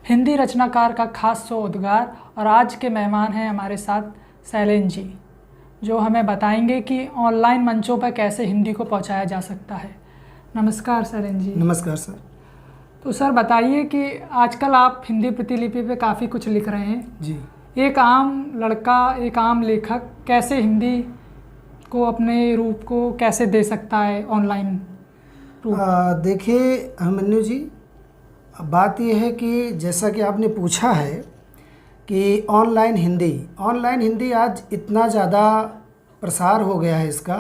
हिंदी रचनाकार का खास शोधगार और आज के मेहमान हैं हमारे साथ शैलेंद्र जी, जो हमें बताएंगे कि ऑनलाइन मंचों पर कैसे हिंदी को पहुंचाया जा सकता है। नमस्कार शैलेंद्र जी। नमस्कार सर। तो सर बताइए कि आजकल आप हिंदी प्रतिलिपि पे काफ़ी कुछ लिख रहे हैं जी। एक आम लड़का, एक आम लेखक कैसे हिंदी को अपने रूप को कैसे दे सकता है ऑनलाइन रूप? देखिए अभिमन्यु जी, बात यह है कि जैसा कि आपने पूछा है कि ऑनलाइन हिंदी आज इतना ज़्यादा प्रसार हो गया है इसका।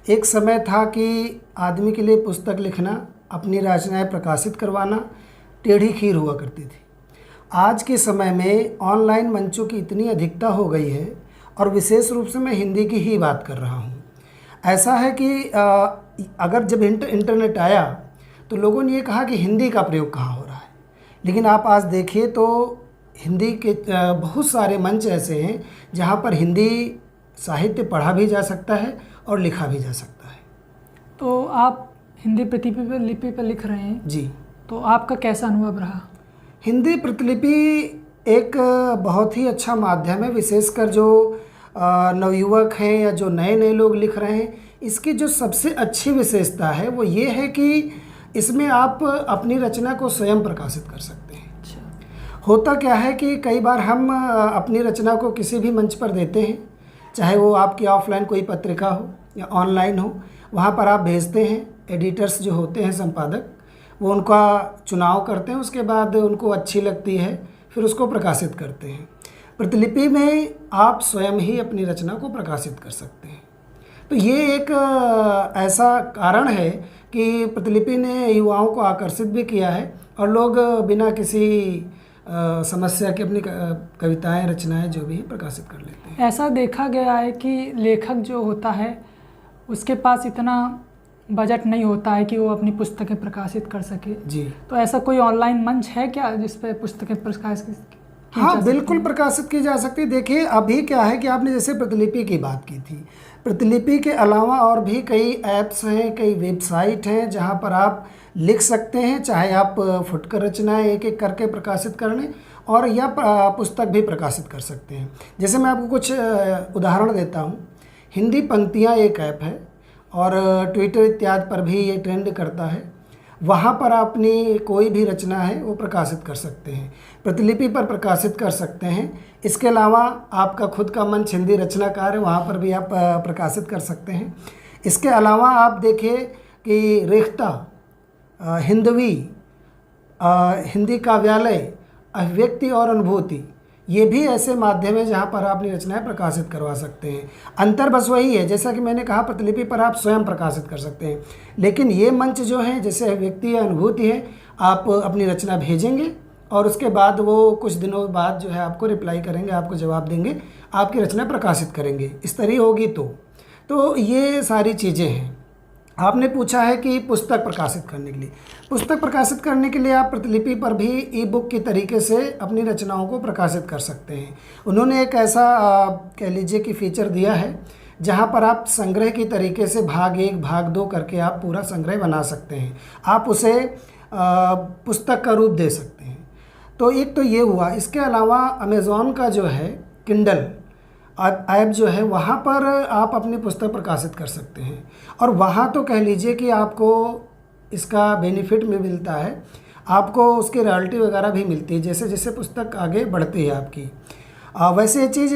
एक समय था कि आदमी के लिए पुस्तक लिखना, अपनी रचनाएं प्रकाशित करवाना टेढ़ी खीर हुआ करती थी। आज के समय में ऑनलाइन मंचों की इतनी अधिकता हो गई है, और विशेष रूप से मैं हिंदी की ही बात कर रहा हूँ। ऐसा है कि अगर जब इंटरनेट आया तो लोगों ने ये कहा कि हिंदी का प्रयोग कहाँ हो रहा है, लेकिन आप आज देखिए तो हिंदी के बहुत सारे मंच ऐसे हैं जहाँ पर हिंदी साहित्य पढ़ा भी जा सकता है और लिखा भी जा सकता है। तो आप हिंदी प्रतिलिपि पर लिख रहे हैं जी, तो आपका कैसा अनुभव रहा? हिंदी प्रतिलिपि एक बहुत ही अच्छा माध्यम है, विशेषकर जो नवयुवक हैं या जो नए नए लोग लिख रहे हैं। इसकी जो सबसे अच्छी विशेषता है वो ये है कि इसमें आप अपनी रचना को स्वयं प्रकाशित कर सकते हैं। अच्छा। होता क्या है कि कई बार हम अपनी रचना को किसी भी मंच पर देते हैं, चाहे वो आपकी ऑफलाइन कोई पत्रिका हो या ऑनलाइन हो, वहाँ पर आप भेजते हैं। एडिटर्स जो होते हैं, संपादक, वो उनका चुनाव करते हैं, उसके बाद उनको अच्छी लगती है फिर उसको प्रकाशित करते हैं। प्रतिलिपि में आप स्वयं ही अपनी रचना को प्रकाशित कर सकते हैं। तो ये एक ऐसा कारण है कि प्रतिलिपि ने युवाओं को आकर्षित भी किया है, और लोग बिना किसी समस्या के अपनी कविताएं, रचनाएं जो भी है प्रकाशित कर लेते हैं। ऐसा देखा गया है कि लेखक जो होता है उसके पास इतना बजट नहीं होता है कि वो अपनी पुस्तकें प्रकाशित कर सके। जी। तो ऐसा कोई ऑनलाइन मंच है क्या जिस पे पुस्तकें प्रकाशित की हाँ, जा बिल्कुल सकती प्रकाशित की जा सकती है। देखिए अभी क्या है कि आपने जैसे प्रतिलिपि की बात की थी, प्रतिलिपि के अलावा और भी कई ऐप्स हैं, कई वेबसाइट हैं जहाँ पर आप लिख सकते हैं, चाहे आप फुटकर रचनाएं एक एक करके प्रकाशित कर लें और या पुस्तक भी प्रकाशित कर सकते हैं। जैसे मैं आपको कुछ उदाहरण देता हूँ। हिंदी पंक्तियाँ एक ऐप है, और ट्विटर इत्यादि पर भी ये ट्रेंड करता है। वहाँ पर अपनी कोई भी रचना है वो प्रकाशित कर सकते हैं, प्रतिलिपि पर प्रकाशित कर सकते हैं। इसके अलावा आपका खुद का मंच हिंदी रचनाकार है, वहाँ पर भी आप प्रकाशित कर सकते हैं। इसके अलावा आप देखिए कि रेख्ता, हिंदवी, हिंदी काव्यालय, अभिव्यक्ति और अनुभूति, ये भी ऐसे माध्यम है जहाँ पर आप अपनी रचनाएं प्रकाशित करवा सकते हैं। अंतर बस वही है, जैसा कि मैंने कहा प्रतिलिपि पर आप स्वयं प्रकाशित कर सकते हैं, लेकिन ये मंच जो हैं जैसे अभिव्यक्ति या अनुभूति है, आप अपनी रचना भेजेंगे और उसके बाद वो कुछ दिनों बाद जो है आपको रिप्लाई करेंगे, आपको जवाब देंगे, आपकी रचना प्रकाशित करेंगे। इस तरह होगी तो ये सारी चीज़ें हैं। आपने पूछा है कि पुस्तक प्रकाशित करने के लिए, पुस्तक प्रकाशित करने के लिए आप प्रतिलिपि पर भी ई बुक के तरीके से अपनी रचनाओं को प्रकाशित कर सकते हैं। उन्होंने एक ऐसा कह लीजिए कि फीचर दिया है जहां पर आप संग्रह की तरीके से भाग 1 भाग 2 करके आप पूरा संग्रह बना सकते हैं। आप उसे पुस्तक का रूप दे सकते हैं। तो एक तो ये हुआ। इसके अलावा अमेज़ॉन का जो है किंडल ऐप जो है, वहाँ पर आप अपनी पुस्तक प्रकाशित कर सकते हैं, और वहाँ तो कह लीजिए कि आपको इसका बेनिफिट भी मिलता है, आपको उसकी रॉयल्टी वगैरह भी मिलती है जैसे जैसे पुस्तक आगे बढ़ती है आपकी। वैसे ये चीज़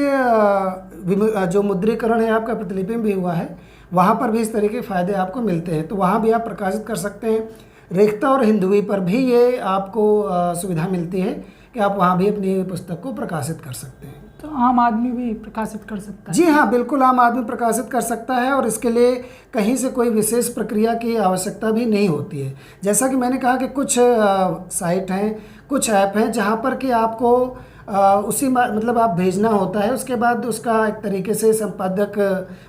जो मुद्रीकरण है आपका प्रतिलिपि में भी हुआ है, वहाँ पर भी इस तरह के फ़ायदे आपको मिलते हैं, तो वहाँ भी आप प्रकाशित कर सकते हैं। रेख्ता और हिंदवी पर भी ये आपको सुविधा मिलती है कि आप वहाँ भी अपनी पुस्तक को प्रकाशित कर सकते हैं। तो आम आदमी भी प्रकाशित कर सकता है? जी हाँ, बिल्कुल आम आदमी प्रकाशित कर सकता है, और इसके लिए कहीं से कोई विशेष प्रक्रिया की आवश्यकता भी नहीं होती है। जैसा कि मैंने कहा कि कुछ साइट हैं, कुछ ऐप हैं जहाँ पर कि आपको उसी मतलब आप भेजना होता है, उसके बाद उसका एक तरीके से संपादक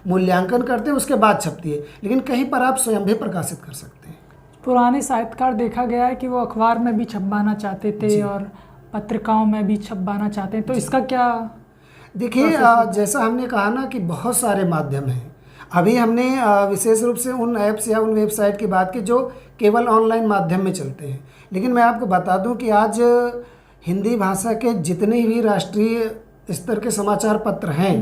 मूल्यांकन करते हैं, उसके बाद छपती है, लेकिन कहीं पर आप स्वयं भी प्रकाशित कर सकते हैं। पुराने साहित्यकार देखा गया है कि वो अखबार में भी छपवाना चाहते थे और पत्रिकाओं में भी छपवाना चाहते हैं, तो इसका क्या? देखिए जैसा हमने कहा ना कि बहुत सारे माध्यम हैं। अभी हमने विशेष रूप से उन ऐप्स या उन वेबसाइट की बात की जो केवल ऑनलाइन माध्यम में चलते हैं, लेकिन मैं आपको बता दूं कि आज हिंदी भाषा के जितने भी राष्ट्रीय स्तर के समाचार पत्र हैं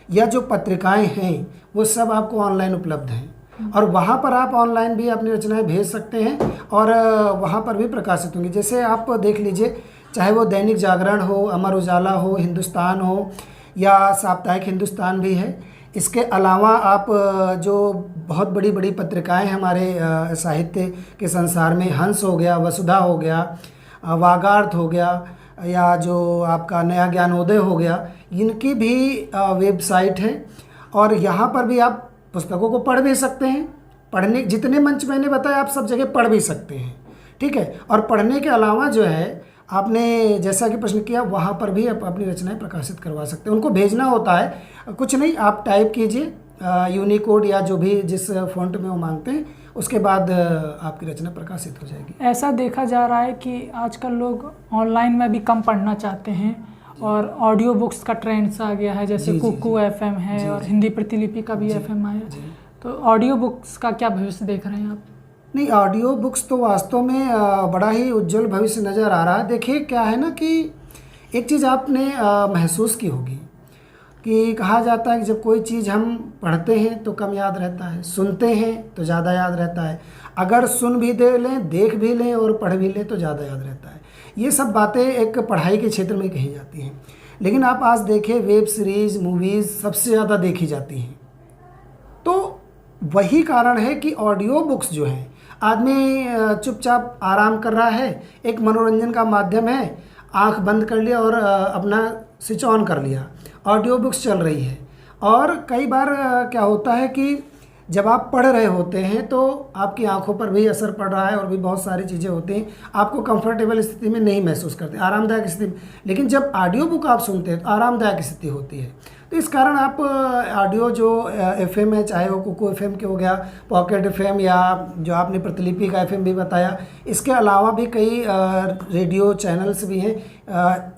या जो पत्रिकाएं हैं वो सब आपको ऑनलाइन उपलब्ध हैं, और वहाँ पर आप ऑनलाइन भी अपनी रचनाएं भेज सकते हैं और वहाँ पर भी प्रकाशित होंगी। जैसे आप देख लीजिए, चाहे वो दैनिक जागरण हो, अमर उजाला हो, हिंदुस्तान हो या साप्ताहिक हिंदुस्तान भी है। इसके अलावा आप जो बहुत बड़ी बड़ी पत्रिकाएं हमारे साहित्य के संसार में, हंस हो गया, वसुधा हो गया, वागार्थ हो गया, या जो आपका नया ज्ञानोदय हो गया, इनकी भी वेबसाइट है और यहाँ पर भी आप पुस्तकों को पढ़ भी सकते हैं। पढ़ने जितने मंच मैंने बताया आप सब जगह पढ़ भी सकते हैं, ठीक है। और पढ़ने के अलावा जो है, आपने जैसा कि प्रश्न किया, वहाँ पर भी आप अपनी रचनाएं प्रकाशित करवा सकते हैं। उनको भेजना होता है, कुछ नहीं, आप टाइप कीजिए यूनिकोड या जो भी जिस फ़ॉन्ट में वो मांगते हैं, उसके बाद आपकी रचना प्रकाशित हो जाएगी। ऐसा देखा जा रहा है कि आजकल लोग ऑनलाइन में भी कम पढ़ना चाहते हैं और ऑडियो बुक्स का ट्रेंड्स आ गया है, जैसे कुकू एफएम है और हिंदी प्रतिलिपि का भी एफएम आया। तो ऑडियो बुक्स का क्या भविष्य देख रहे हैं आप? नहीं, ऑडियो बुक्स तो वास्तव में बड़ा ही उज्जवल भविष्य नज़र आ रहा है। देखिए क्या है ना कि एक चीज़ आपने महसूस की होगी कि कहा जाता है कि जब कोई चीज़ हम पढ़ते हैं तो कम याद रहता है, सुनते हैं तो ज़्यादा याद रहता है, अगर सुन भी दे लें, देख भी लें और पढ़ भी लें तो ज़्यादा याद रहता है। ये सब बातें एक पढ़ाई के क्षेत्र में कही जाती हैं, लेकिन आप आज देखें वेब सीरीज़, मूवीज़ सबसे ज़्यादा देखी जाती हैं। तो वही कारण है कि ऑडियो बुक्स जो हैं, आदमी चुपचाप आराम कर रहा है, एक मनोरंजन का माध्यम है, आंख बंद कर लिया और अपना स्विच ऑन कर लिया, ऑडियो बुक्स चल रही है। और कई बार क्या होता है कि जब आप पढ़ रहे होते हैं तो आपकी आंखों पर भी असर पड़ रहा है और भी बहुत सारी चीज़ें होती हैं, आपको कंफर्टेबल स्थिति में नहीं महसूस करते, आरामदायक स्थिति में। लेकिन जब ऑडियो बुक आप सुनते हैं तो आरामदायक स्थिति होती है। तो इस कारण आप ऑडियो जो एफएम है, चाहे वो कुकू एफएम के हो गया, पॉकेट एफएम, या जो आपने प्रतिलिपि का एफएम भी बताया, इसके अलावा भी कई रेडियो चैनल्स भी हैं।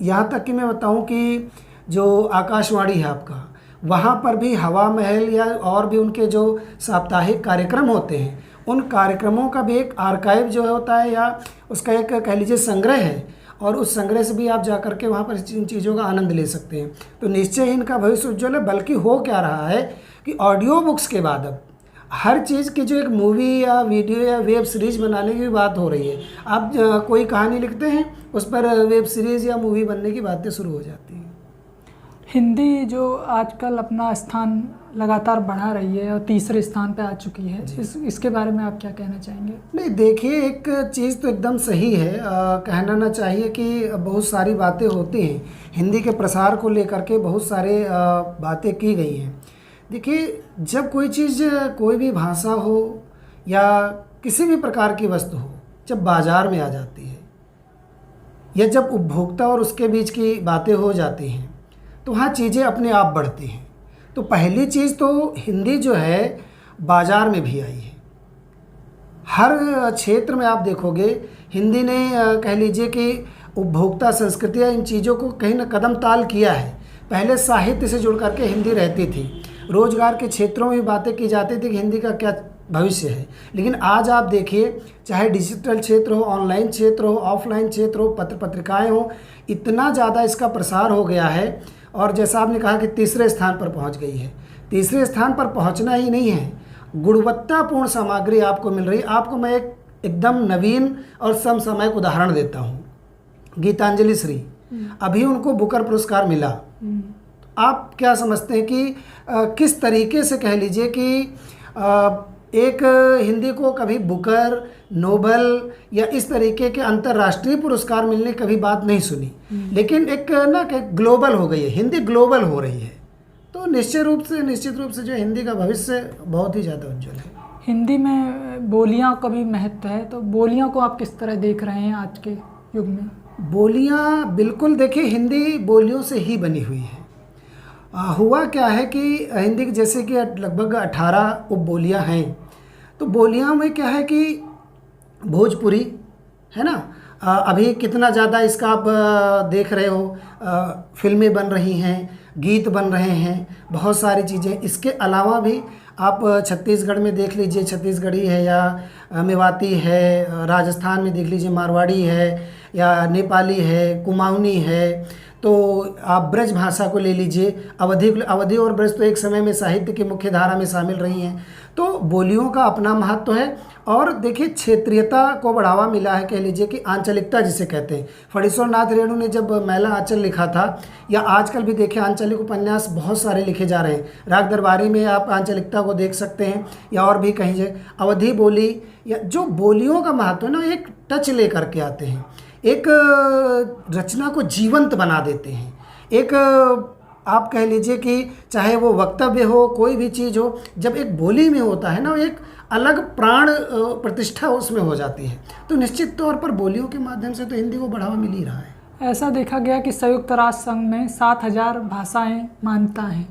यहाँ तक कि मैं बताऊँ कि जो आकाशवाणी है आपका, वहाँ पर भी हवा महल या और भी उनके जो साप्ताहिक कार्यक्रम होते हैं, उन कार्यक्रमों का भी एक आर्काइव जो होता है या उसका एक कह लीजिए संग्रह है, और उस संग्रह से भी आप जा कर के वहाँ पर इन चीज़ों का आनंद ले सकते हैं। तो निश्चय ही इनका भविष्य उज्ज्वल है। बल्कि हो क्या रहा है कि ऑडियो बुक्स के बाद अब हर चीज़ की जो एक मूवी या वीडियो या वेब सीरीज़ बनाने की बात हो रही है। आप कोई कहानी लिखते हैं, उस पर वेब सीरीज़ या मूवी बनने की बातें शुरू हो जाती हैं। हिंदी जो आजकल अपना स्थान लगातार बढ़ा रही है और तीसरे स्थान पे आ चुकी है, इसके बारे में आप क्या कहना चाहेंगे? नहीं, देखिए एक चीज़ तो एकदम सही है, कहना ना चाहिए कि बहुत सारी बातें होती हैं हिंदी के प्रसार को लेकर के, बहुत सारे बातें की गई हैं। देखिए, जब कोई चीज़, कोई भी भाषा हो या किसी भी प्रकार की वस्तु हो, जब बाज़ार में आ जाती है या जब उपभोक्ता और उसके बीच की बातें हो जाती हैं, तो वहाँ चीज़ें अपने आप बढ़ती हैं। तो पहली चीज़ तो हिंदी जो है बाज़ार में भी आई है। हर क्षेत्र में आप देखोगे हिंदी ने कह लीजिए कि उपभोक्ता संस्कृति या इन चीज़ों को कहीं ना कदम ताल किया है। पहले साहित्य से जुड़ करके हिंदी रहती थी, रोजगार के क्षेत्रों में बातें की जाती थी कि हिंदी का क्या भविष्य है। लेकिन आज आप देखिए, चाहे डिजिटल क्षेत्र हो, ऑनलाइन क्षेत्र हो, ऑफलाइन क्षेत्र हो, पत्र पत्रिकाएँ हो, इतना ज़्यादा इसका प्रसार हो गया है। और जैसा आपने कहा कि तीसरे स्थान पर पहुंच गई है। तीसरे स्थान पर पहुंचना ही नहीं है, गुणवत्तापूर्ण सामग्री आपको मिल रही है। आपको मैं एक एकदम नवीन और समसामयिक उदाहरण देता हूं। गीतांजलि श्री, अभी उनको बुकर पुरस्कार मिला। आप क्या समझते हैं कि किस तरीके से कह लीजिए कि एक हिंदी को कभी बुकर, नोबल या इस तरीके के अंतर्राष्ट्रीय पुरस्कार मिलने की कभी बात नहीं सुनी। लेकिन एक ना कि ग्लोबल हो गई है, हिंदी ग्लोबल हो रही है। तो निश्चित रूप से जो हिंदी का भविष्य बहुत ही ज़्यादा उज्जवल है। हिंदी में बोलियां का भी महत्व है, तो बोलियां को आप किस तरह देख रहे हैं आज के युग में? बोलियां, बिल्कुल देखिए, हिंदी बोलियों से ही बनी हुई है। हुआ क्या है कि हिंदी की जैसे कि लगभग 18 उपबोलियाँ हैं। तो बोलियाँ में क्या है कि भोजपुरी है ना, अभी कितना ज़्यादा इसका आप देख रहे हो, फिल्में बन रही हैं, गीत बन रहे हैं, बहुत सारी चीज़ें। इसके अलावा भी आप छत्तीसगढ़ में देख लीजिए, छत्तीसगढ़ी है या मेवाती है, राजस्थान में देख लीजिए मारवाड़ी है, या नेपाली है, कुमाऊनी है, तो आप ब्रज भाषा को ले लीजिए, अवधी और ब्रज तो एक समय में साहित्य की मुख्य धारा में शामिल रही हैं। तो बोलियों का अपना महत्व है। और देखिए क्षेत्रीयता को बढ़ावा मिला है, कह लीजिए कि आंचलिकता जिसे कहते हैं। फणीश्वर नाथ रेणु ने जब मैला आंचल लिखा था, या आजकल भी देखिए आंचलिक उपन्यास बहुत सारे लिखे जा रहे हैं। राग दरबारी में आप आंचलिकता को देख सकते हैं, या और भी कहीं अवधी बोली, या जो बोलियों का महत्व है ना, एक टच लेकर के आते हैं, एक रचना को जीवंत बना देते हैं। एक आप कह लीजिए कि चाहे वो वक्तव्य हो, कोई भी चीज़ हो, जब एक बोली में होता है ना, एक अलग प्राण प्रतिष्ठा उसमें हो जाती है। तो निश्चित तौर पर बोलियों के माध्यम से तो हिंदी को बढ़ावा मिल ही रहा है। ऐसा देखा गया कि संयुक्त राष्ट्र संघ में 7000 भाषाएं मान्यता हैं,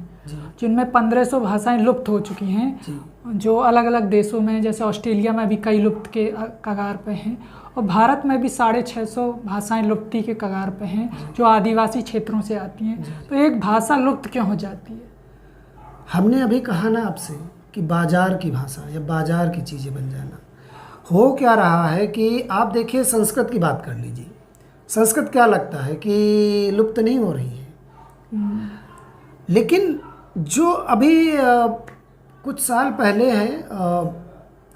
जिनमें 1500 भाषाएं लुप्त हो चुकी हैं, जो अलग अलग देशों में, जैसे ऑस्ट्रेलिया में भी कई लुप्त के कगार पे हैं, और भारत में भी 650 भाषाएं लुप्ति के कगार पे हैं, जो आदिवासी क्षेत्रों से आती हैं। तो एक भाषा लुप्त क्यों हो जाती है? हमने अभी कहा ना आपसे कि बाजार की भाषा या बाजार की चीज़ें बन जाना। हो क्या रहा है कि आप देखिए, संस्कृत की बात कर लीजिए। संस्कृत क्या लगता है कि लुप्त नहीं हो रही है, लेकिन जो अभी कुछ साल पहले है,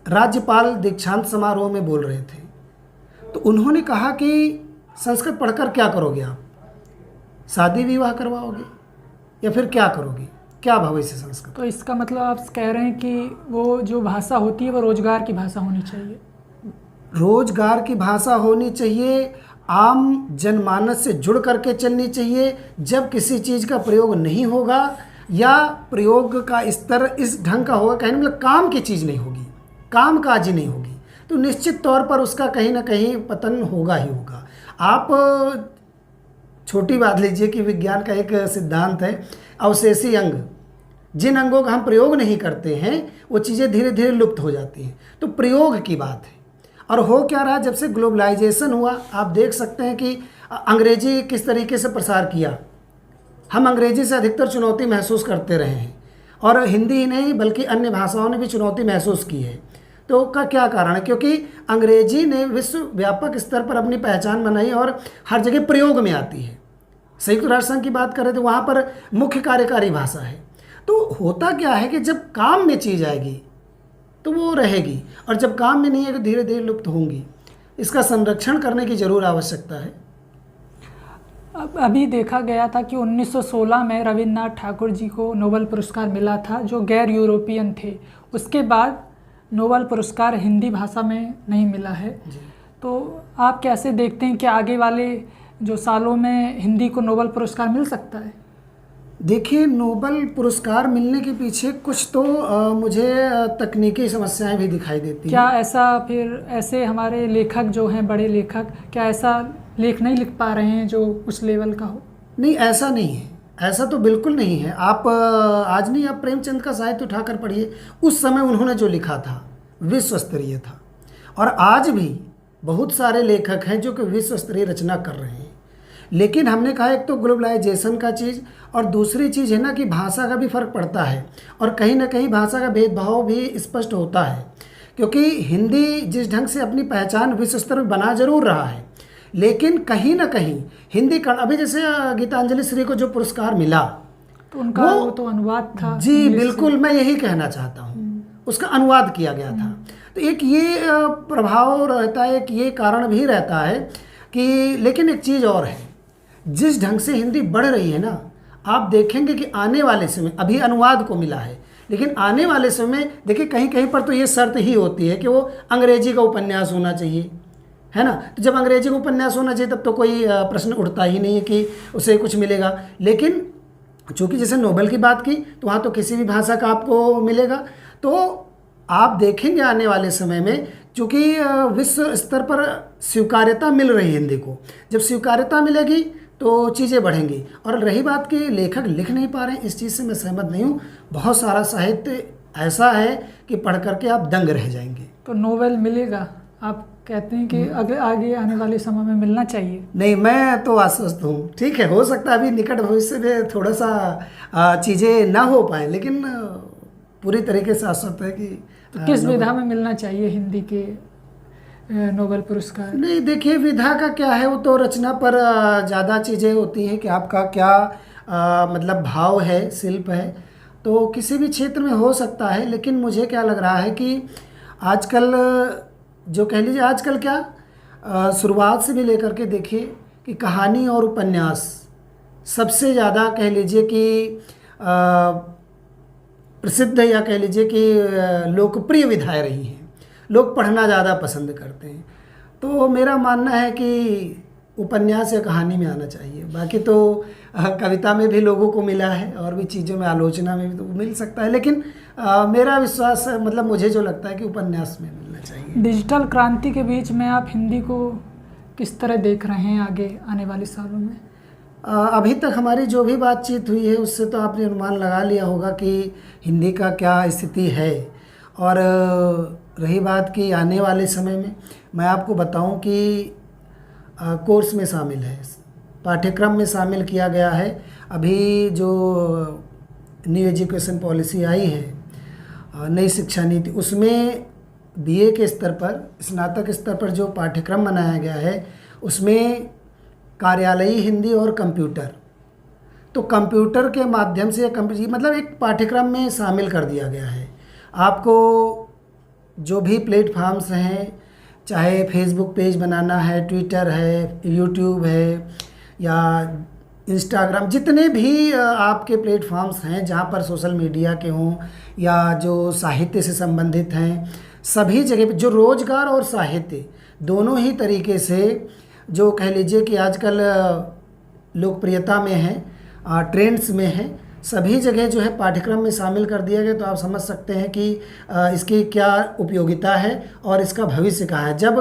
राज्यपाल दीक्षांत समारोह में बोल रहे थे, तो उन्होंने कहा कि संस्कृत पढ़कर क्या करोगे आप? शादी विवाह करवाओगे या फिर क्या करोगे? क्या भविष्य संस्कृत? तो इसका मतलब आप कह रहे हैं कि वो जो भाषा होती है वो रोजगार की भाषा होनी चाहिए। रोजगार की भाषा होनी चाहिए, आम जनमानस से जुड़ करके चलनी चाहिए। जब किसी चीज़ का प्रयोग नहीं होगा या प्रयोग का स्तर इस ढंग का होगा, कहने मतलब काम की चीज़ नहीं होगी, काम काज ही नहीं होगी, तो निश्चित तौर पर उसका कहीं ना कहीं पतन होगा ही होगा। आप छोटी बात लीजिए कि विज्ञान का एक सिद्धांत है, अवशेषी अंग। जिन अंगों का हम प्रयोग नहीं करते हैं वो चीज़ें धीरे धीरे लुप्त हो जाती हैं। तो प्रयोग की बात है। और हो क्या रहा, जब से ग्लोबलाइजेशन हुआ, आप देख सकते हैं कि अंग्रेजी किस तरीके से प्रसार किया। हम अंग्रेजी से अधिकतर चुनौती महसूस करते रहे हैं, और हिंदी ही नहीं बल्कि अन्य भाषाओं ने भी चुनौती महसूस की है। तो का क्या कारण है? क्योंकि अंग्रेजी ने विश्व व्यापक स्तर पर अपनी पहचान बनाई और हर जगह प्रयोग में आती है। संयुक्त राष्ट्र संघ की बात करें तो वहाँ पर मुख्य कार्यकारी भाषा है। तो होता क्या है कि जब काम में चीज़ आएगी तो वो रहेगी, और जब काम में नहीं है तो धीरे धीरे लुप्त होंगी। इसका संरक्षण करने की जरूर आवश्यकता है। अभी देखा गया था कि 1916 में रविन्द्रनाथ ठाकुर जी को नोबेल पुरस्कार मिला था, जो गैर यूरोपियन थे। उसके बाद नोबेल पुरस्कार हिंदी भाषा में नहीं मिला है। तो आप कैसे देखते हैं कि आगे वाले जो सालों में हिंदी को नोबेल पुरस्कार मिल सकता है? देखिए, नोबेल पुरस्कार मिलने के पीछे कुछ तो मुझे तकनीकी समस्याएं भी दिखाई देती हैं। क्या ऐसा फिर ऐसे हमारे लेखक जो हैं, बड़े लेखक, क्या ऐसा लेख नहीं लिख पा रहे हैं जो उस लेवल का हो? नहीं, ऐसा नहीं है, ऐसा तो बिल्कुल नहीं है। आप आज नहीं, आप प्रेमचंद का साहित्य उठाकर पढ़िए। उस समय उन्होंने जो लिखा था विश्व स्तरीय था, और आज भी बहुत सारे लेखक हैं जो कि विश्व स्तरीय रचना कर रहे हैं। लेकिन हमने कहा, एक तो ग्लोबलाइजेशन का चीज़, और दूसरी चीज़ है ना कि भाषा का भी फ़र्क पड़ता है, और कहीं ना कहीं भाषा का भेदभाव भी स्पष्ट होता है। क्योंकि हिंदी जिस ढंग से अपनी पहचान विश्व स्तर पर बना जरूर रहा है, लेकिन कहीं ना कहीं हिंदी का, अभी जैसे गीतांजलि श्री को जो पुरस्कार मिला, तो उनका वो तो अनुवाद था। जी बिल्कुल, मैं यही कहना चाहता हूँ, उसका अनुवाद किया गया था। तो एक ये प्रभाव रहता है, एक ये कारण भी रहता है कि, लेकिन एक चीज़ और है, जिस ढंग से हिंदी बढ़ रही है ना, आप देखेंगे कि आने वाले समय, अभी अनुवाद को मिला है, लेकिन आने वाले समय देखिए कहीं कहीं पर तो ये शर्त ही होती है कि वो अंग्रेजी का उपन्यास होना चाहिए, है ना। तो जब अंग्रेजी का उपन्यास होना चाहिए तब तो कोई प्रश्न उठता ही नहीं है कि उसे कुछ मिलेगा। लेकिन चूँकि जैसे नोबेल की बात की, तो वहाँ तो किसी भी भाषा का आपको मिलेगा। तो आप देखेंगे आने वाले समय में, चूँकि विश्व स्तर पर स्वीकार्यता मिल रही है हिंदी को, जब स्वीकार्यता मिलेगी तो चीज़ें बढ़ेंगी। और रही बात कि लेखक लिख नहीं पा रहे हैं, इस चीज़ से मैं सहमत नहीं हूँ। बहुत सारा साहित्य ऐसा है कि पढ़ करके आप दंग रह जाएंगे। तो नोबेल मिलेगा, आप कहते हैं कि आगे आने वाले समय में मिलना चाहिए? नहीं, मैं तो आश्वस्त हूँ। ठीक है, हो सकता है अभी निकट भविष्य में थोड़ा सा चीज़ें ना हो पाए, लेकिन पूरी तरीके से आश्वस्त है कि तो किस विधा में मिलना चाहिए हिंदी के नोबेल पुरस्कार? नहीं, देखिए विधा का क्या है, वो तो रचना पर ज़्यादा चीज़ें होती हैं कि आपका क्या मतलब भाव है, शिल्प है, तो किसी भी क्षेत्र में हो सकता है। लेकिन मुझे क्या लग रहा है कि आजकल जो कह लीजिए, आजकल क्या शुरुआत से भी लेकर के देखिए कि कहानी और उपन्यास सबसे ज़्यादा कह लीजिए कि प्रसिद्ध या कह लीजिए कि लोकप्रिय विधाएं रही हैं। लोग पढ़ना ज़्यादा पसंद करते हैं। तो मेरा मानना है कि उपन्यास या कहानी में आना चाहिए। बाकी तो कविता में भी लोगों को मिला है और भी चीज़ों में, आलोचना में भी तो मिल सकता है, लेकिन मेरा विश्वास मतलब मुझे जो लगता है कि उपन्यास में मिलना चाहिए। डिजिटल क्रांति के बीच में आप हिंदी को किस तरह देख रहे हैं आगे आने वाले सालों में? अभी तक हमारी जो भी बातचीत हुई है उससे तो आपने अनुमान लगा लिया होगा कि हिंदी का क्या स्थिति है। और रही बात कि आने वाले समय में, मैं आपको बताऊं कि कोर्स में शामिल है, पाठ्यक्रम में शामिल किया गया है। अभी जो न्यू एजुकेशन पॉलिसी आई है, नई शिक्षा नीति, उसमें बीए के स्तर पर, स्नातक स्तर पर जो पाठ्यक्रम बनाया गया है उसमें कार्यालयी हिंदी और कंप्यूटर, तो कंप्यूटर के माध्यम से मतलब एक पाठ्यक्रम में शामिल कर दिया गया है। आपको जो भी प्लेटफार्म्स हैं, चाहे फेसबुक पेज बनाना है, ट्विटर है, यूट्यूब है या इंस्टाग्राम, जितने भी आपके प्लेटफार्म्स हैं जहाँ पर सोशल मीडिया के हों या जो साहित्य से संबंधित हैं, सभी जगह पे जो रोज़गार और साहित्य दोनों ही तरीके से जो कह लीजिए कि आजकल लोकप्रियता में है, ट्रेंड्स में है, सभी जगह जो है पाठ्यक्रम में शामिल कर दिया गया। तो आप समझ सकते हैं कि इसकी क्या उपयोगिता है और इसका भविष्य कहाँ है। जब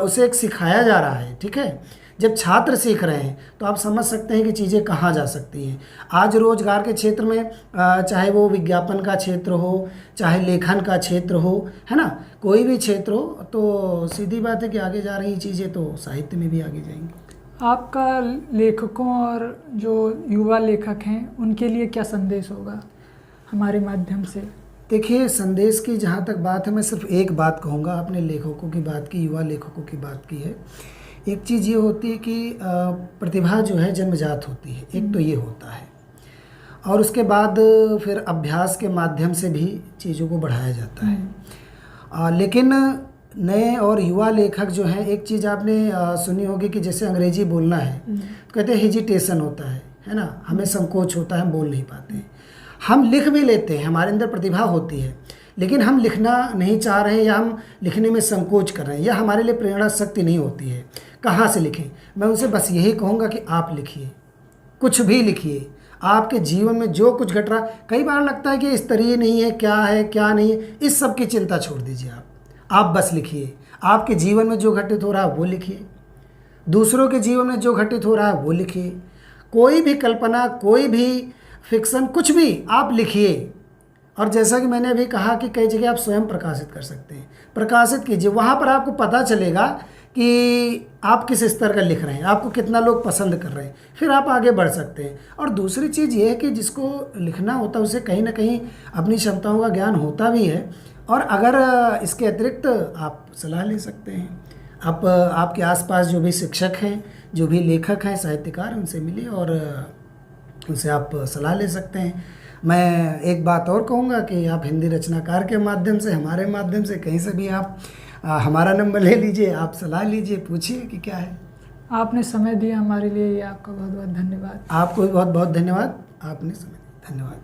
उसे एक सिखाया जा रहा है, ठीक है, जब छात्र सीख रहे हैं, तो आप समझ सकते हैं कि चीज़ें कहाँ जा सकती हैं। आज रोजगार के क्षेत्र में चाहे वो विज्ञापन का क्षेत्र हो, चाहे लेखन का क्षेत्र हो, है ना, कोई भी क्षेत्र हो, तो सीधी बात है कि आगे जा रही चीज़ें तो साहित्य में भी आगे जाएंगी। आपका लेखकों और जो युवा लेखक हैं उनके लिए क्या संदेश होगा हमारे माध्यम से? देखिए, संदेश की जहाँ तक बात है, मैं सिर्फ एक बात कहूँगा। आपने लेखकों की बात की, युवा लेखकों की बात की है। एक चीज़ ये होती है कि प्रतिभा जो है जन्मजात होती है, एक तो ये होता है, और उसके बाद फिर अभ्यास के माध्यम से भी चीज़ों को बढ़ाया जाता है। लेकिन नए और युवा लेखक जो हैं, एक चीज़ आपने सुनी होगी कि जैसे अंग्रेजी बोलना है तो कहते हैं हेजिटेशन होता है ना, हमें संकोच होता है, हम बोल नहीं पाते हैं। हम लिख भी लेते हैं, हमारे अंदर प्रतिभा होती है, लेकिन हम लिखना नहीं चाह रहे हैं या हम लिखने में संकोच कर रहे हैं, या हमारे लिए प्रेरणा शक्ति नहीं होती है। कहाँ से लिखें? मैं उनसे बस यही कहूँगा कि आप लिखिए, कुछ भी लिखिए। आपके जीवन में जो कुछ घट रहा, कई बार लगता है कि स्तरीय नहीं है, क्या है क्या नहीं है, इस सब की चिंता छोड़ दीजिए। आप बस लिखिए। आपके जीवन में जो घटित हो रहा है वो लिखिए, दूसरों के जीवन में जो घटित हो रहा है वो लिखिए। कोई भी कल्पना, कोई भी फिक्शन, कुछ भी आप लिखिए। और जैसा कि मैंने अभी कहा कि कई जगह आप स्वयं प्रकाशित कर सकते हैं, प्रकाशित कीजिए। वहाँ पर आपको पता चलेगा कि आप किस स्तर का लिख रहे हैं, आपको कितना लोग पसंद कर रहे हैं, फिर आप आगे बढ़ सकते हैं। और दूसरी चीज़ ये है कि जिसको लिखना होता है उसे कहीं ना कहीं अपनी क्षमताओं का ज्ञान होता भी है। और अगर इसके अतिरिक्त आप सलाह ले सकते हैं, आप आपके आसपास जो भी शिक्षक हैं, जो भी लेखक हैं, साहित्यकार, उनसे मिलिए और उनसे आप सलाह ले सकते हैं। मैं एक बात और कहूँगा कि आप हिंदी रचनाकार के माध्यम से, हमारे माध्यम से, कहीं से भी आप हमारा नंबर ले लीजिए, आप सलाह लीजिए, पूछिए कि क्या है। आपने समय दिया हमारे लिए, ये आपका बहुत बहुत धन्यवाद। आपको भी बहुत बहुत धन्यवाद, आपने समय दिया, धन्यवाद।